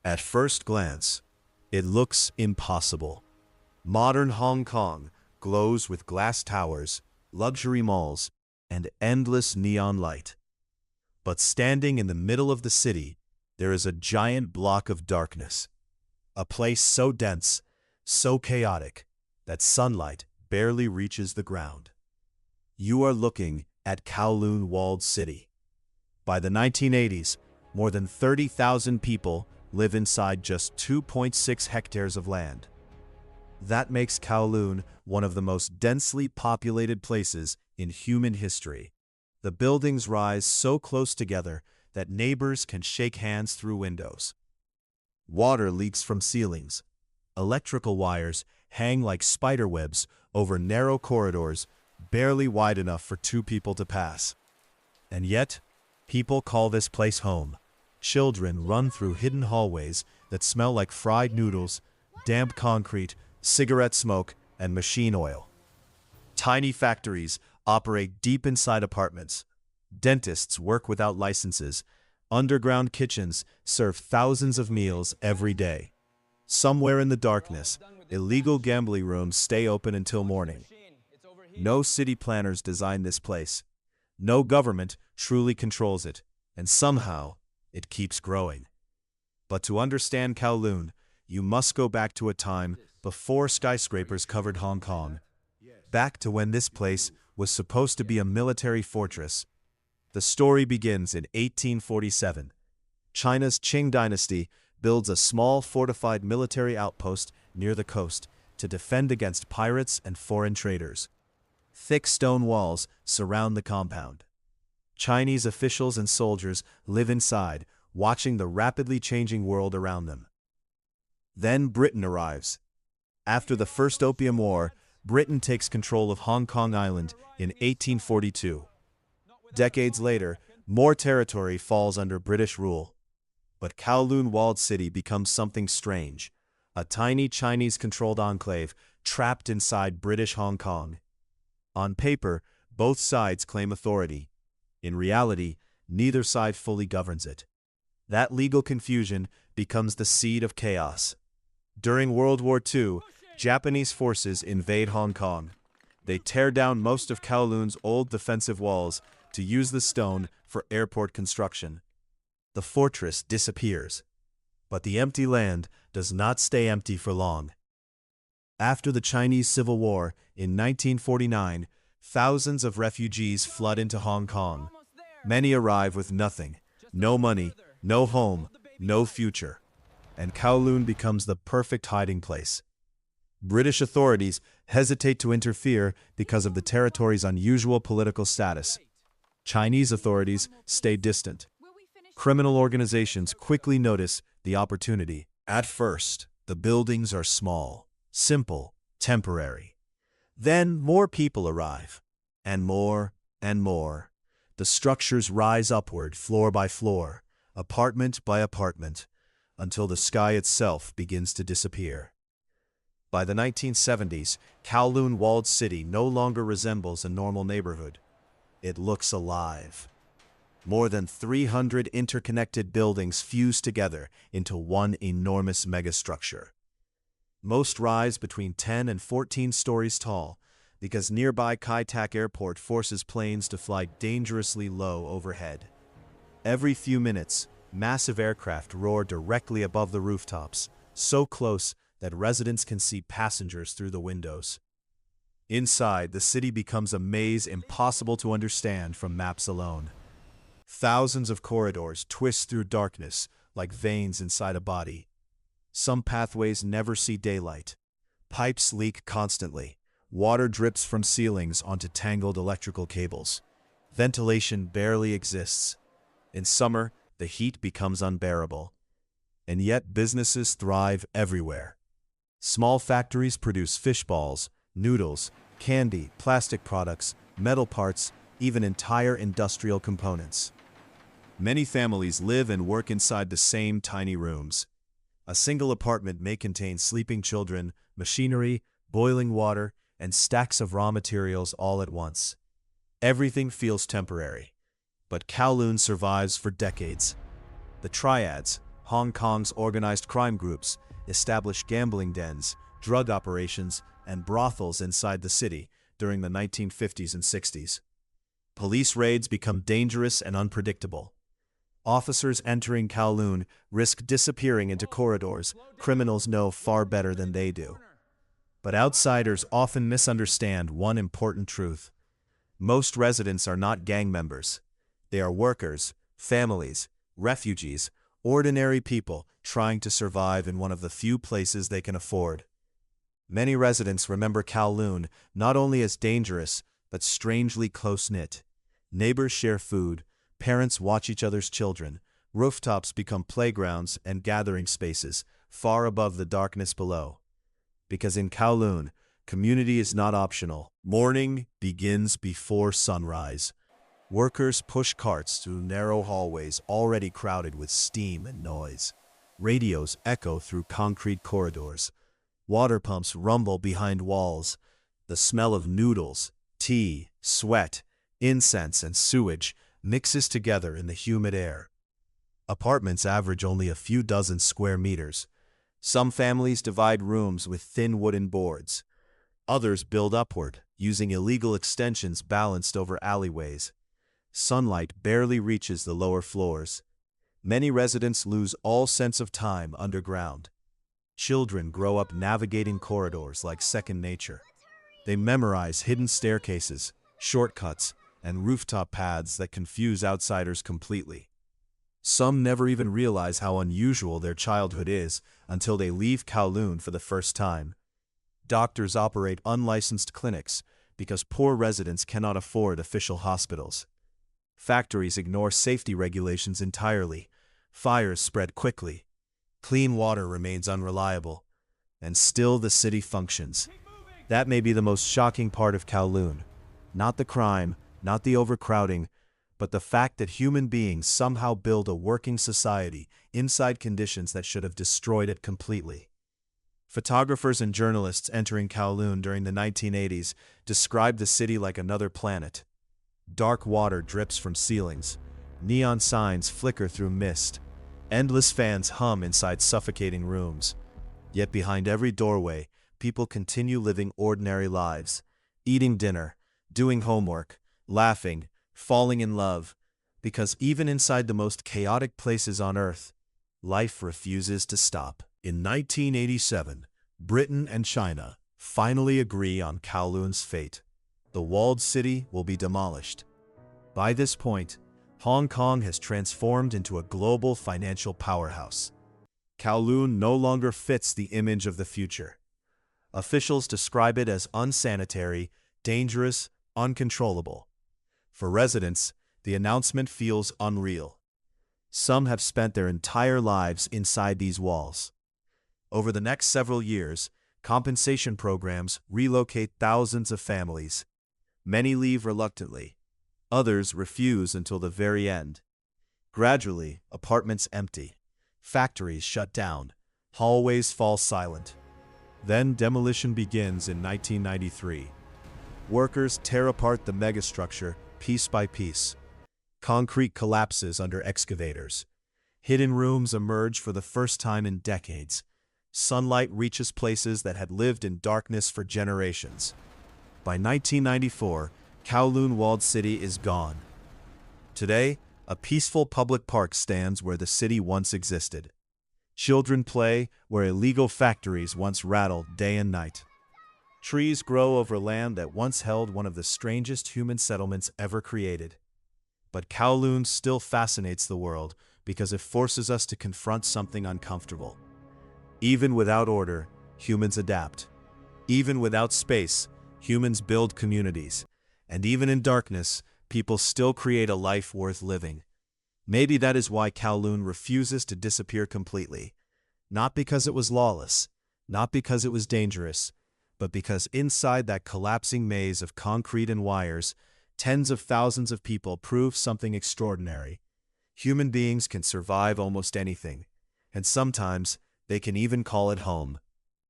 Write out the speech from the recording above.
At first glance, it looks impossible. Modern Hong Kong glows with glass towers, luxury malls, and endless neon light. But standing in the middle of the city, there is a giant block of darkness. A place so dense, so chaotic, that sunlight barely reaches the ground. You are looking at Kowloon Walled City. By the 1980s, more than 30,000 people live inside just 2.6 hectares of land. That makes Kowloon one of the most densely populated places in human history. The buildings rise so close together that neighbors can shake hands through windows. Water leaks from ceilings. Electrical wires hang like spider webs over narrow corridors, barely wide enough for two people to pass. And yet, people call this place home. Children run through hidden hallways that smell like fried noodles, damp concrete, cigarette smoke, and machine oil. Tiny factories operate deep inside apartments. Dentists work without licenses. Underground kitchens serve thousands of meals every day. Somewhere in the darkness, illegal gambling rooms stay open until morning. No city planners designed this place. No government truly controls it, and somehow it keeps growing. But to understand Kowloon, you must go back to a time before skyscrapers covered Hong Kong. Back to when this place was supposed to be a military fortress. The story begins in 1847. China's Qing dynasty builds a small fortified military outpost near the coast to defend against pirates and foreign traders. Thick stone walls surround the compound. Chinese officials and soldiers live inside, watching the rapidly changing world around them. Then Britain arrives. After the First Opium War, Britain takes control of Hong Kong Island in 1842. Decades later, more territory falls under British rule. But Kowloon Walled City becomes something strange, a tiny Chinese-controlled enclave trapped inside British Hong Kong. On paper, both sides claim authority. In reality, neither side fully governs it. That legal confusion becomes the seed of chaos. During World War II, Japanese forces invade Hong Kong. They tear down most of Kowloon's old defensive walls to use the stone for airport construction. The fortress disappears. But the empty land does not stay empty for long. After the Chinese Civil War in 1949, thousands of refugees flood into Hong Kong. Many arrive with nothing, no money, no home, no future. And Kowloon becomes the perfect hiding place. British authorities hesitate to interfere because of the territory's unusual political status. Chinese authorities stay distant. Criminal organizations quickly notice the opportunity. At first, the buildings are small, simple, temporary. Then more people arrive, and more and more. The structures rise upward floor by floor, apartment by apartment, until the sky itself begins to disappear. By the 1970s, Kowloon Walled City no longer resembles a normal neighborhood. It looks alive. More than 300 interconnected buildings fuse together into one enormous megastructure. Most rise between 10 and 14 stories tall because nearby Kai Tak Airport forces planes to fly dangerously low overhead. Every few minutes, massive aircraft roar directly above the rooftops, so close that residents can see passengers through the windows. Inside, the city becomes a maze impossible to understand from maps alone. Thousands of corridors twist through darkness like veins inside a body. Some pathways never see daylight. Pipes leak constantly. Water drips from ceilings onto tangled electrical cables. Ventilation barely exists. In summer, the heat becomes unbearable. And yet businesses thrive everywhere. Small factories produce fish balls, noodles, candy, plastic products, metal parts, even entire industrial components. Many families live and work inside the same tiny rooms. A single apartment may contain sleeping children, machinery, boiling water, and stacks of raw materials all at once. Everything feels temporary, but Kowloon survives for decades. The triads, Hong Kong's organized crime groups established gambling dens, drug operations, and brothels inside the city during the 1950s and 60s. Police raids become dangerous and unpredictable. Officers entering Kowloon risk disappearing into corridors criminals know far better than they do. But outsiders often misunderstand one important truth. Most residents are not gang members. They are workers, families, refugees, ordinary people trying to survive in one of the few places they can afford. Many residents remember Kowloon not only as dangerous, but strangely close-knit. Neighbors share food, parents watch each other's children, rooftops become playgrounds and gathering spaces far above the darkness below. Because in Kowloon, community is not optional. Morning begins before sunrise. Workers push carts through narrow hallways already crowded with steam and noise. Radios echo through concrete corridors. Water pumps rumble behind walls. The smell of noodles, tea, sweat, incense, and sewage mixes together in the humid air. Apartments average only a few dozen square meters. Some families divide rooms with thin wooden boards. Others build upward, using illegal extensions balanced over alleyways. Sunlight barely reaches the lower floors. Many residents lose all sense of time underground. Children grow up navigating corridors like second nature. They memorize hidden staircases, shortcuts, and rooftop paths that confuse outsiders completely. Some never even realize how unusual their childhood is until they leave Kowloon for the first time. Doctors operate unlicensed clinics because poor residents cannot afford official hospitals. Factories ignore safety regulations entirely. Fires spread quickly. Clean water remains unreliable. And still the city functions. That may be the most shocking part of Kowloon. Not the crime, not the overcrowding, but the fact that human beings somehow build a working society inside conditions that should have destroyed it completely. Photographers and journalists entering Kowloon during the 1980s described the city like another planet. Dark water drips from ceilings. Neon signs flicker through mist. Endless fans hum inside suffocating rooms. Yet behind every doorway, people continue living ordinary lives, eating dinner, doing homework, laughing, falling in love, because even inside the most chaotic places on Earth, life refuses to stop. In 1987, Britain and China finally agree on Kowloon's fate. The walled city will be demolished. By this point, Hong Kong has transformed into a global financial powerhouse. Kowloon no longer fits the image of the future. Officials describe it as unsanitary, dangerous, uncontrollable. For residents, the announcement feels unreal. Some have spent their entire lives inside these walls. Over the next several years, compensation programs relocate thousands of families. Many leave reluctantly. Others refuse until the very end. Gradually, apartments empty. Factories shut down. Hallways fall silent. Then demolition begins in 1993. Workers tear apart the megastructure piece by piece. Concrete collapses under excavators. Hidden rooms emerge for the first time in decades. Sunlight reaches places that had lived in darkness for generations. By 1994, Kowloon Walled City is gone. Today, a peaceful public park stands where the city once existed. Children play where illegal factories once rattled day and night. Trees grow over land that once held one of the strangest human settlements ever created. But Kowloon still fascinates the world because it forces us to confront something uncomfortable. Even without order, humans adapt. Even without space, humans build communities. And even in darkness, people still create a life worth living. Maybe that is why Kowloon refuses to disappear completely. Not because it was lawless, not because it was dangerous, but because inside that collapsing maze of concrete and wires, tens of thousands of people prove something extraordinary. Human beings can survive almost anything, and sometimes they can even call it home.